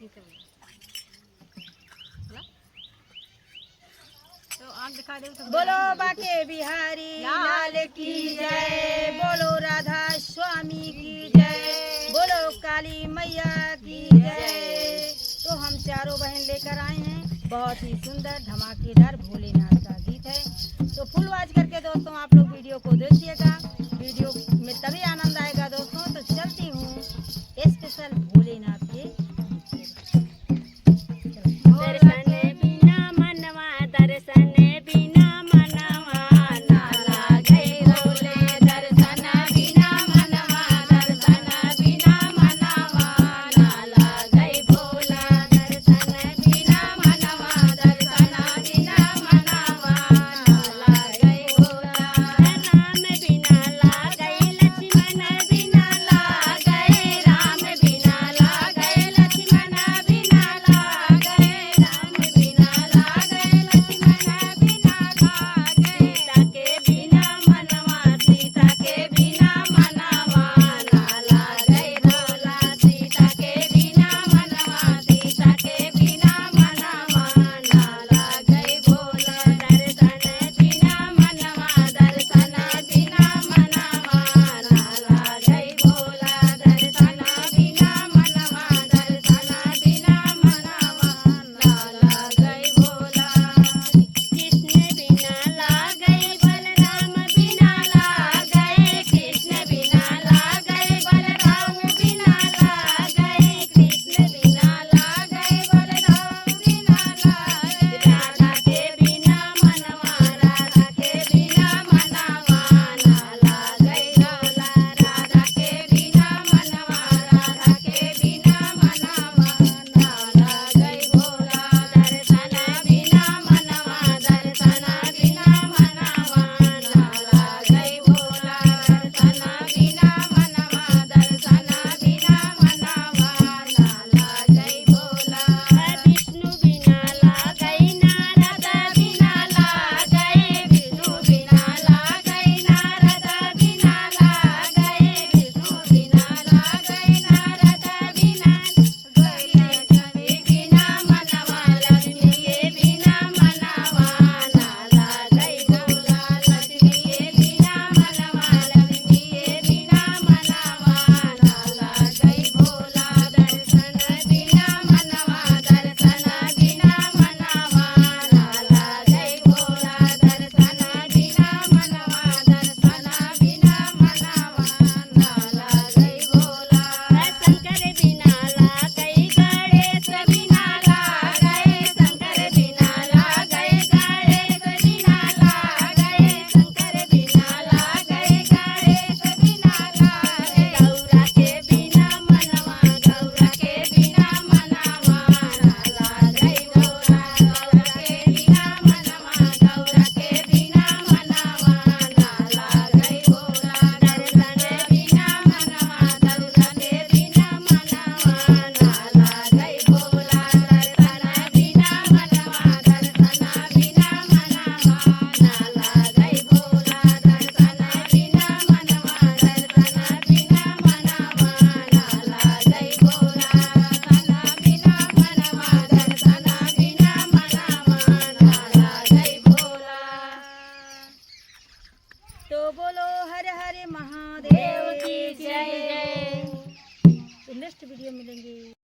तो आग दिखा दे तो बोलो बाके बिहारी लाल की जय, बोलो राधा स्वामी की जय, बोलो काली मैया की जय। तो हम चारों बहन लेकर आए हैं बहुत ही सुंदर धमाकेदार भोलेनाथ का गीत है। तो फुल वॉच करके दोस्तों आप लोग वीडियो को देखिएगा, वीडियो में तभी आनंद आएगा दोस्तों। तो चलती हूँ स्पेशल भोलेनाथ के दर्शन बिना मनवा, दर्शन बिना मनवा ना लागे भोले, दर्शन बिना मनवा, दर्शन बिना मनवा ना लागे भोला, दर्शन बिना मनवा, दर्शन बिना मनवा ना लागे भोला। राम बिना लागे लक्ष्मण बिना लागे, राम बिना लागे लक्ष्मण बिना लागे, राम बिना लागे लक्ष्मण बिना लागे, सीता के बिना मनवा, सीता के बिना मनवा ना लागे भोला, सीता के बिना मनवा, सीता के बिना मनवा ना लागे भोला, दर्शन बिना मनवा, दर्शन बिना मनवा ना लागे भोला, दर्शन बिना मनवा, दर्शन बिना मनवा ना लागे भोला। कृष्ण बिना लागे, बलराम बिना लागे, कृष्ण बिना लागे, बलराम बिना लागे, कृष्ण बिना लागे, बलराम बिना लागे, राधा के बिना मनवा, राधा के बिना मनवा ना लागे भोला, राधा के बिना मनवा, राधा के बिना मनवा ना लागे भोला, दर्शन बिना मनवा, दर्शन बिना मनवा ना लागे भोला, दर्शन बिना मनवा, दर्शन बिना मनवा ना लागे भोला। विष्णु बिना लागे, नारद बिना लागे, विष्णु बिना लागे, नारद बिना लागे, विष्णु बिना लागे, नारद बिना लागे, लक्ष्मी बिना मनवा, लक्ष्मी के बिना मनवा ना लागे भोला, लक्ष्मी के बिना मनवा, लक्ष्मी के बिना मनवा ना लागे भोला, दर्शन बिना मनवा, दर्शन बिना मनवा ना लागे भोला, दर्शन बिना मनवा, दर्शन बिना मनवा ना लागे भोला। शंकर बिना लागे, गणेश बिना लागे, शंकर बिना लागे, गणेश बिना लागे, शंकर बिना लागे, गणेश बिना लागे, गौरा के बिना मनवा, गौरा के बिना मनवा ना लागे भोला, गौरा के बिना मनवा, गौरा के बिना मनवा ना लागे भोला, दर्शन बिना मनवा, दर्शन बिना मनवा ना लागे भोला, दर्शन बिना मनवा, दर्शन बिना मनवा ना लागे भोला, दर्शन बिना मनवा, दर्शन बिना मनवा ना लागे भोला, दर्शन बिना मनवा, दर्शन बिना मनवा ना लागे भोला। तो बोलो हर हर महादेव देव की जय। तो नेक्स्ट वीडियो मिलेंगे।